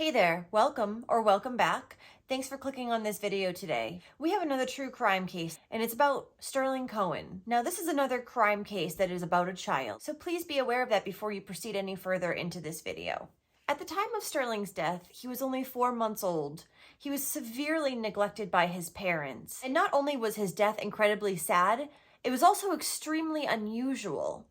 Hey there, welcome or welcome back. Thanks for clicking on this video today. We have another true crime case, and it's about Sterling Koehn. Now, this is another crime case that is about a child, so please be aware of that before you proceed any further into this video. At the time of Sterling's death, he was only 4 months old. He was severely neglected by his parents, and not only was his death incredibly sad, it was also extremely unusual.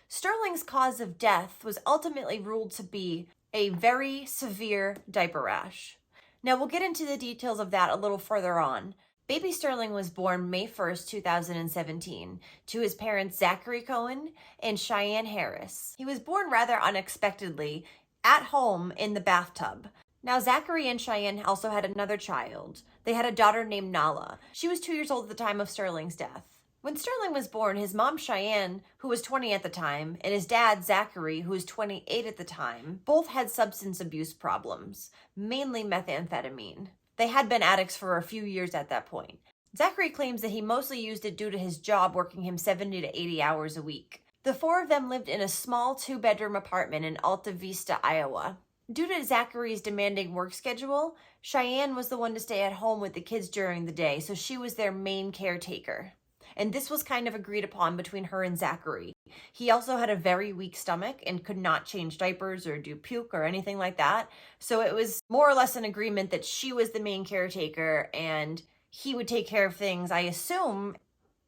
Sterling's cause of death was ultimately ruled to be a very severe diaper rash. Now we'll get into the details of that a little further on. Baby Sterling was born May 1st, 2017 to his parents Zachary Koehn and Cheyenne Harris. He was born rather unexpectedly at home in the bathtub. Now Zachary and Cheyenne also had another child. They had a daughter named Nala. She was 2 years old at the time of Sterling's death. When Sterling was born, his mom, Cheyenne, who was 20 at the time, and his dad, Zachary, who was 28 at the time, both had substance abuse problems, mainly methamphetamine. They had been addicts for a few years at that point. Zachary claims that he mostly used it due to his job working him 70 to 80 hours a week. The four of them lived in a small 2-bedroom apartment in Alta Vista, Iowa. Due to Zachary's demanding work schedule, Cheyenne was the one to stay at home with the kids during the day, so she was their main caretaker. And this was kind of agreed upon between her and Zachary. He also had a very weak stomach and could not change diapers or do puke or anything like that. So it was more or less an agreement that she was the main caretaker and he would take care of things, I assume,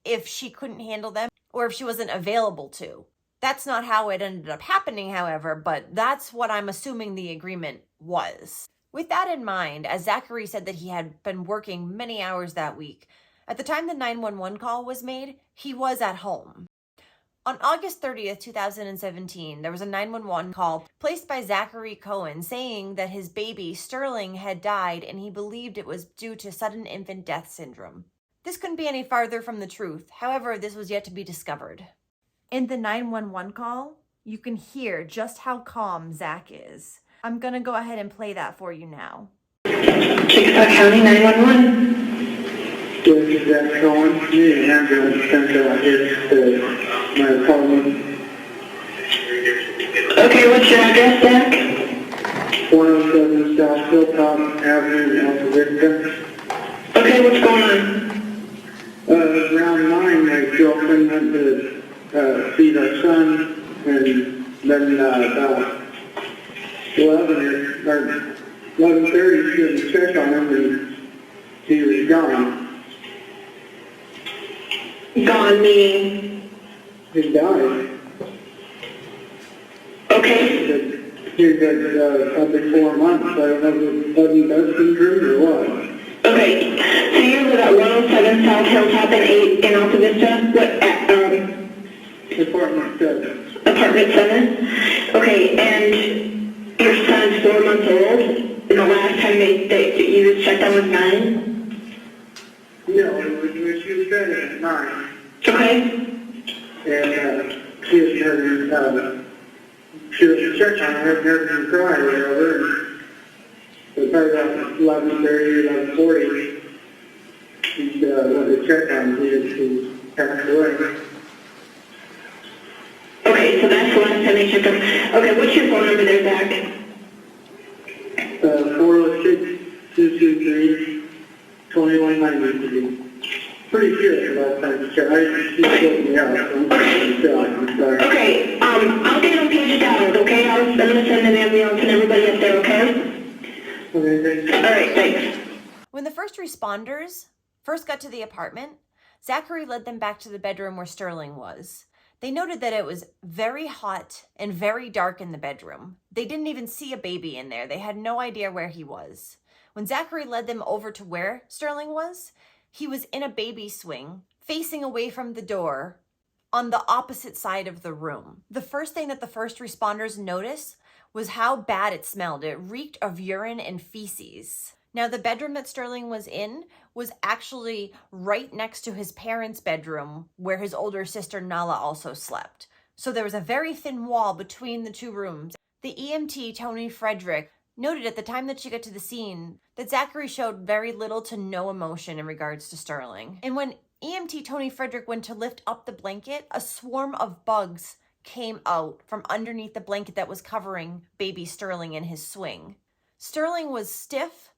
if she couldn't handle them or if she wasn't available to. That's not how it ended up happening, however, but that's what I'm assuming the agreement was. With that in mind, as Zachary said that he had been working many hours that week, at the time the 911 call was made, he was at home. On August 30th, 2017, there was a 911 call placed by Zachary Koehn saying that his baby, Sterling, had died and he believed it was due to sudden infant death syndrome. This couldn't be any farther from the truth. However, this was yet to be discovered. In the 911 call, you can hear just how calm Zach is. I'm going to go ahead and play that for you now. Chickasaw County 911. This is Zach Cohen. The ambulance sent here to my apartment. Okay, what's your address, Zach? 107 South Hilltop Avenue in Alta Vista. Okay, what's going on? Around 9, my girlfriend went to feed our son, and then about 11 or 11:30, she went to check on him, and he was gone. Gone meaning? He died. Okay. He's at probably 4 months. I don't know if it's sudden death syndrome or what. Okay, so you live at 107 South Hilltop in Alta Vista? What, Apartment 7. apartment 7? Okay, and your son's 4 months old, and the last time that you was checked on was 9? No, it was when she was pregnant at 9. Okay. And she was nervous. She was checked on her, nervous cry or whatever. So probably about 11:30, 11:40, she went to check on her, and she passed away. Okay, so that's the last time they checked on. Okay, what's your phone number there, Zach? 406-223-2190. Pretty sure it's the last time she checked. She told me out, so I'm sorry. Okay, I'll get them paged out, okay? I'm going to send an ambulance and everybody up there, okay? Okay, thanks. All right, thanks. When the first responders first got to the apartment, Zachary led them back to the bedroom where Sterling was. They noted that it was very hot and very dark in the bedroom. They didn't even see a baby in there. They had no idea where he was. When Zachary led them over to where Sterling was, he was in a baby swing, facing away from the door on the opposite side of the room. The first thing that the first responders noticed was how bad it smelled. It reeked of urine and feces. Now, the bedroom that Sterling was in was actually right next to his parents' bedroom where his older sister Nala also slept. So there was a very thin wall between the two rooms. The EMT, Tony Frederick, noted at the time that she got to the scene that Zachary showed very little to no emotion in regards to Sterling. And when EMT Tony Frederick went to lift up the blanket, a swarm of bugs came out from underneath the blanket that was covering baby Sterling in his swing. Sterling was stiff,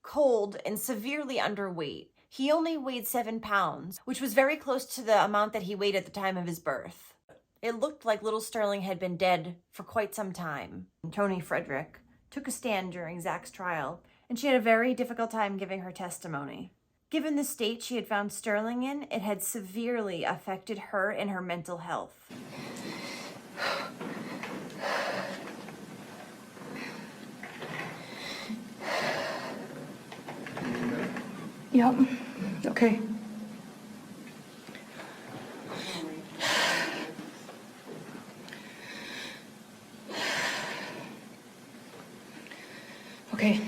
cold, and severely underweight. He only weighed 7 pounds, which was very close to the amount that he weighed at the time of his birth. It looked like little Sterling had been dead for quite some time. Tony Frederick took a stand during Zach's trial, and she had a very difficult time giving her testimony. Given the state she had found Sterling in, it had severely affected her and her mental health. Yep. Okay. Okay.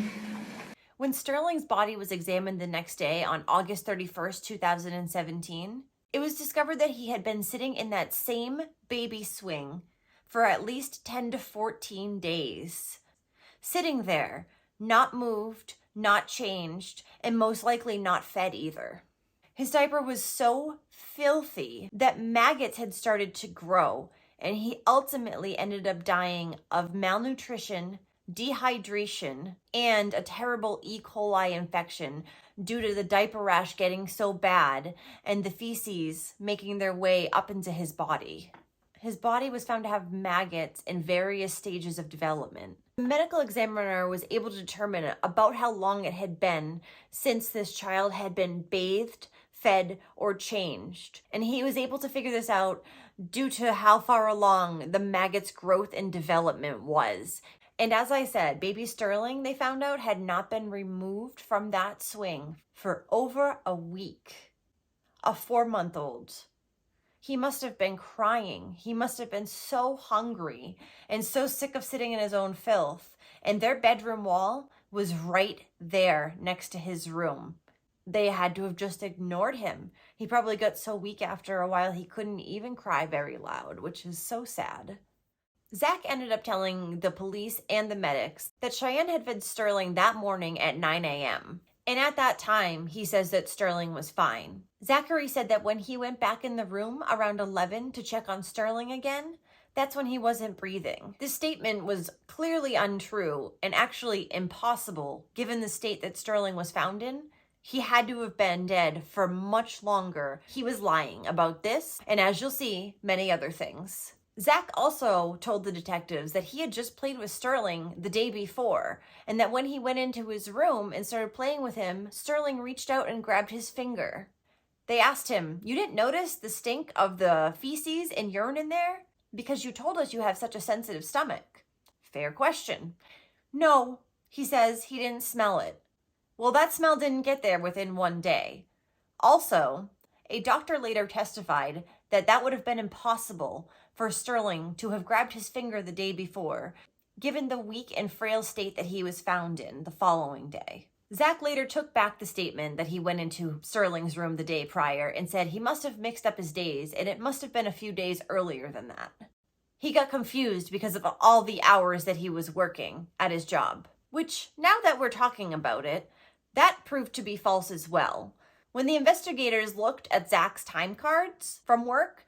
When Sterling's body was examined the next day on August 31st, 2017, it was discovered that he had been sitting in that same baby swing for at least 10 to 14 days. Sitting there, not moved, not changed, and most likely not fed either. His diaper was so filthy that maggots had started to grow, and he ultimately ended up dying of malnutrition, dehydration, and a terrible E. coli infection due to the diaper rash getting so bad and the feces making their way up into his body. His body was found to have maggots in various stages of development. The medical examiner was able to determine about how long it had been since this child had been bathed, fed, or changed. And he was able to figure this out due to how far along the maggot's growth and development was. And as I said, baby Sterling, they found out, had not been removed from that swing for over a week. A 4-month-old. He must have been crying. He must have been so hungry and so sick of sitting in his own filth. And their bedroom wall was right there next to his room. They had to have just ignored him. He probably got so weak after a while he couldn't even cry very loud, which is so sad. Zach ended up telling the police and the medics that Cheyenne had fed Sterling that morning at 9 a.m. And at that time, he says that Sterling was fine. Zachary said that when he went back in the room around 11 to check on Sterling again, that's when he wasn't breathing. This statement was clearly untrue and actually impossible given the state that Sterling was found in. He had to have been dead for much longer. He was lying about this, and as you'll see, many other things. Zach also told the detectives that he had just played with Sterling the day before, and that when he went into his room and started playing with him, Sterling reached out and grabbed his finger. They asked him, "You didn't notice the stink of the feces and urine in there? Because you told us you have such a sensitive stomach." Fair question. No, he says he didn't smell it. Well, that smell didn't get there within one day. Also, a doctor later testified that that would have been impossible for Sterling to have grabbed his finger the day before, given the weak and frail state that he was found in the following day. Zach later took back the statement that he went into Sterling's room the day prior and said he must have mixed up his days and it must have been a few days earlier than that. He got confused because of all the hours that he was working at his job, which, now that we're talking about it, that proved to be false as well. When the investigators looked at Zach's time cards from work,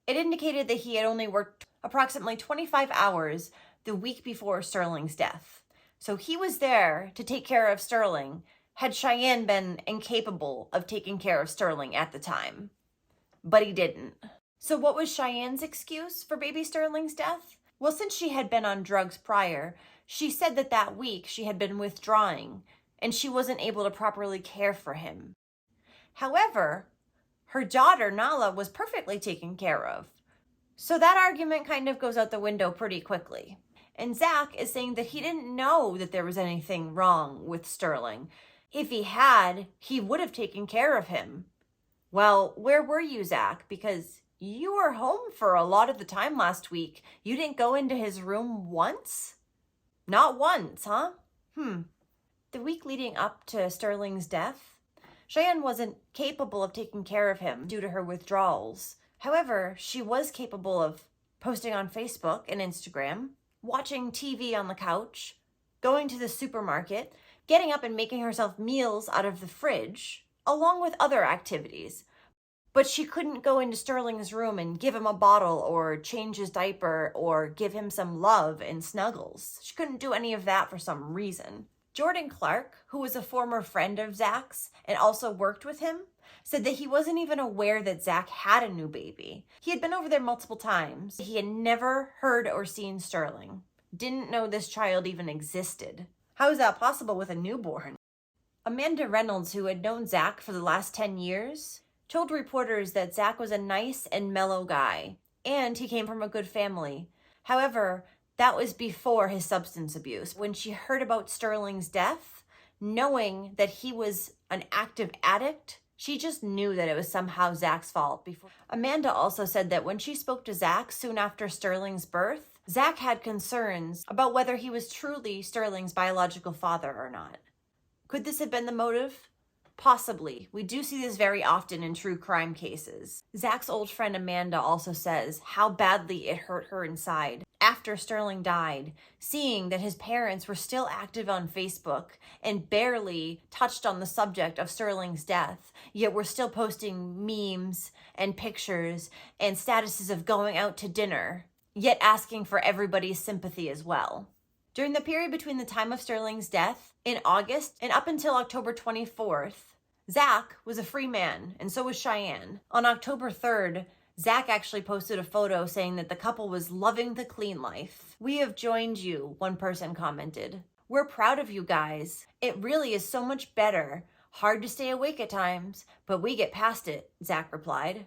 it indicated that he had only worked approximately 25 hours the week before Sterling's death. So he was there to take care of Sterling had Cheyenne been incapable of taking care of Sterling at the time. But he didn't. So what was Cheyenne's excuse for baby Sterling's death? Well, since she had been on drugs prior, she said that that week she had been withdrawing and she wasn't able to properly care for him. However, her daughter, Nala, was perfectly taken care of. So that argument kind of goes out the window pretty quickly. And Zach is saying that he didn't know that there was anything wrong with Sterling. If he had, he would have taken care of him. Well, where were you, Zach? Because you were home for a lot of the time last week. You didn't go into his room once? Not once, huh? The week leading up to Sterling's death, Cheyenne wasn't capable of taking care of him due to her withdrawals. However, she was capable of posting on Facebook and Instagram, watching TV on the couch, going to the supermarket, getting up and making herself meals out of the fridge, along with other activities. But she couldn't go into Sterling's room and give him a bottle or change his diaper or give him some love and snuggles. She couldn't do any of that for some reason. Jordan Clark, who was a former friend of Zach's and also worked with him, said that he wasn't even aware that Zach had a new baby. He had been over there multiple times. He had never heard or seen Sterling. Didn't know this child even existed. How is that possible with a newborn? Amanda Reynolds, who had known Zach for the last 10 years, told reporters that Zach was a nice and mellow guy, and he came from a good family. However, that was before his substance abuse. When she heard about Sterling's death, knowing that he was an active addict, she just knew that it was somehow Zach's fault. Amanda also said that when she spoke to Zach soon after Sterling's birth, Zach had concerns about whether he was truly Sterling's biological father or not. Could this have been the motive? Possibly. We do see this very often in true crime cases. Zach's old friend Amanda also says how badly it hurt her inside after Sterling died, seeing that his parents were still active on Facebook and barely touched on the subject of Sterling's death, yet were still posting memes and pictures and statuses of going out to dinner, yet asking for everybody's sympathy as well. During the period between the time of Sterling's death in August and up until October 24th, Zach was a free man, and so was Cheyenne. On October 3rd, Zach actually posted a photo saying that the couple was loving the clean life. "We have joined you," one person commented. "We're proud of you guys. It really is so much better. Hard to stay awake at times, but we get past it," Zach replied.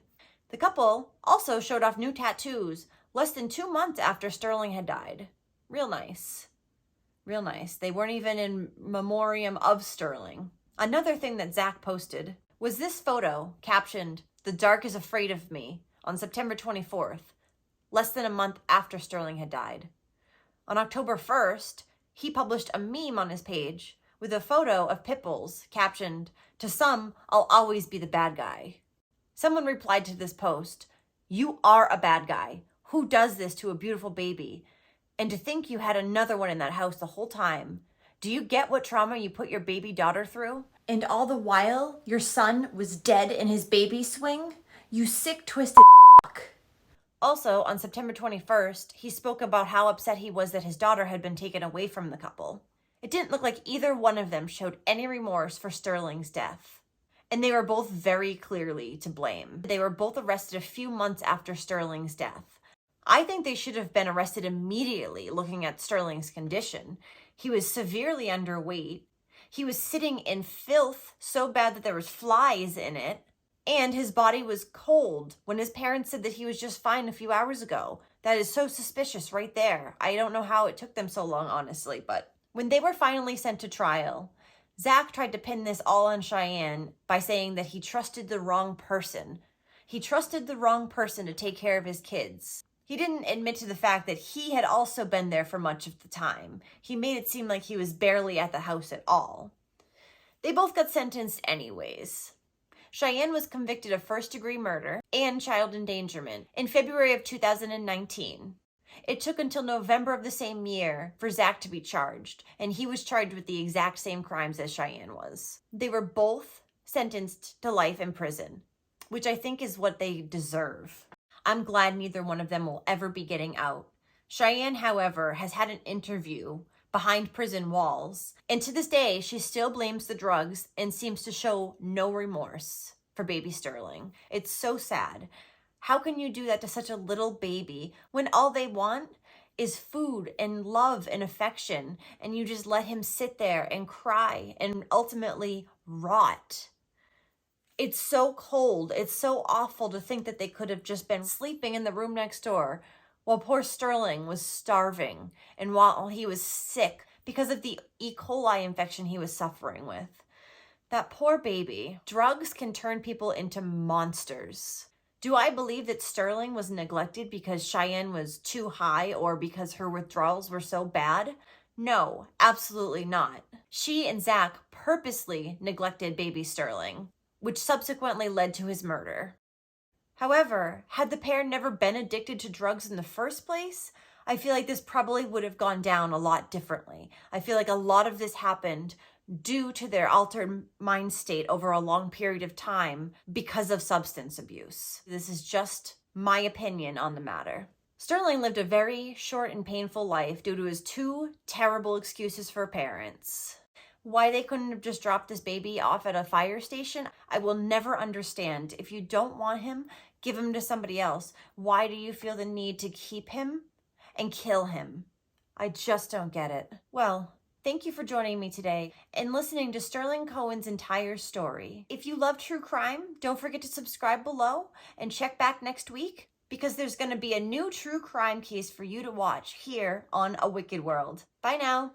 The couple also showed off new tattoos less than 2 months after Sterling had died. Real nice. Real nice. They weren't even in memoriam of Sterling. Another thing that Zach posted was this photo captioned, "The dark is afraid of me," on September 24th, less than a month after Sterling had died. On October 1st, he published a meme on his page with a photo of pit bulls captioned, "To some, I'll always be the bad guy." Someone replied to this post, "You are a bad guy. Who does this to a beautiful baby? And to think you had another one in that house the whole time. Do you get what trauma you put your baby daughter through? And all the while, your son was dead in his baby swing? You sick, twisted fuck." Also, on September 21st, he spoke about how upset he was that his daughter had been taken away from the couple. It didn't look like either one of them showed any remorse for Sterling's death. And they were both very clearly to blame. They were both arrested a few months after Sterling's death. I think they should have been arrested immediately, looking at Sterling's condition. He was severely underweight. He was sitting in filth so bad that there was flies in it. And his body was cold when his parents said that he was just fine a few hours ago. That is so suspicious right there. I don't know how it took them so long, honestly, but when they were finally sent to trial, Zach tried to pin this all on Cheyenne by saying that he trusted the wrong person. He trusted the wrong person to take care of his kids. He didn't admit to the fact that he had also been there for much of the time. He made it seem like he was barely at the house at all. They both got sentenced anyways. Cheyenne was convicted of first-degree murder and child endangerment in February of 2019. It took until November of the same year for Zach to be charged, and he was charged with the exact same crimes as Cheyenne was. They were both sentenced to life in prison, which I think is what they deserve. I'm glad neither one of them will ever be getting out. Cheyenne, however, has had an interview behind prison walls, and to this day, she still blames the drugs and seems to show no remorse for baby Sterling. It's so sad. How can you do that to such a little baby when all they want is food and love and affection, and you just let him sit there and cry and ultimately rot? It's so cold. It's so awful to think that they could have just been sleeping in the room next door while poor Sterling was starving and while he was sick because of the E. coli infection he was suffering with. That poor baby. Drugs can turn people into monsters. Do I believe that Sterling was neglected because Cheyenne was too high or because her withdrawals were so bad? No, absolutely not. She and Zach purposely neglected baby Sterling, which subsequently led to his murder. However, had the pair never been addicted to drugs in the first place, I feel like this probably would have gone down a lot differently. I feel like a lot of this happened due to their altered mind state over a long period of time because of substance abuse. This is just my opinion on the matter. Sterling lived a very short and painful life due to his two terrible excuses for parents. Why they couldn't have just dropped this baby off at a fire station, I will never understand. If you don't want him, give him to somebody else. Why do you feel the need to keep him and kill him? I just don't get it. Well, thank you for joining me today and listening to Sterling Koehn's entire story. If you love true crime, don't forget to subscribe below and check back next week, because there's going to be a new true crime case for you to watch here on A Wicked World. Bye now.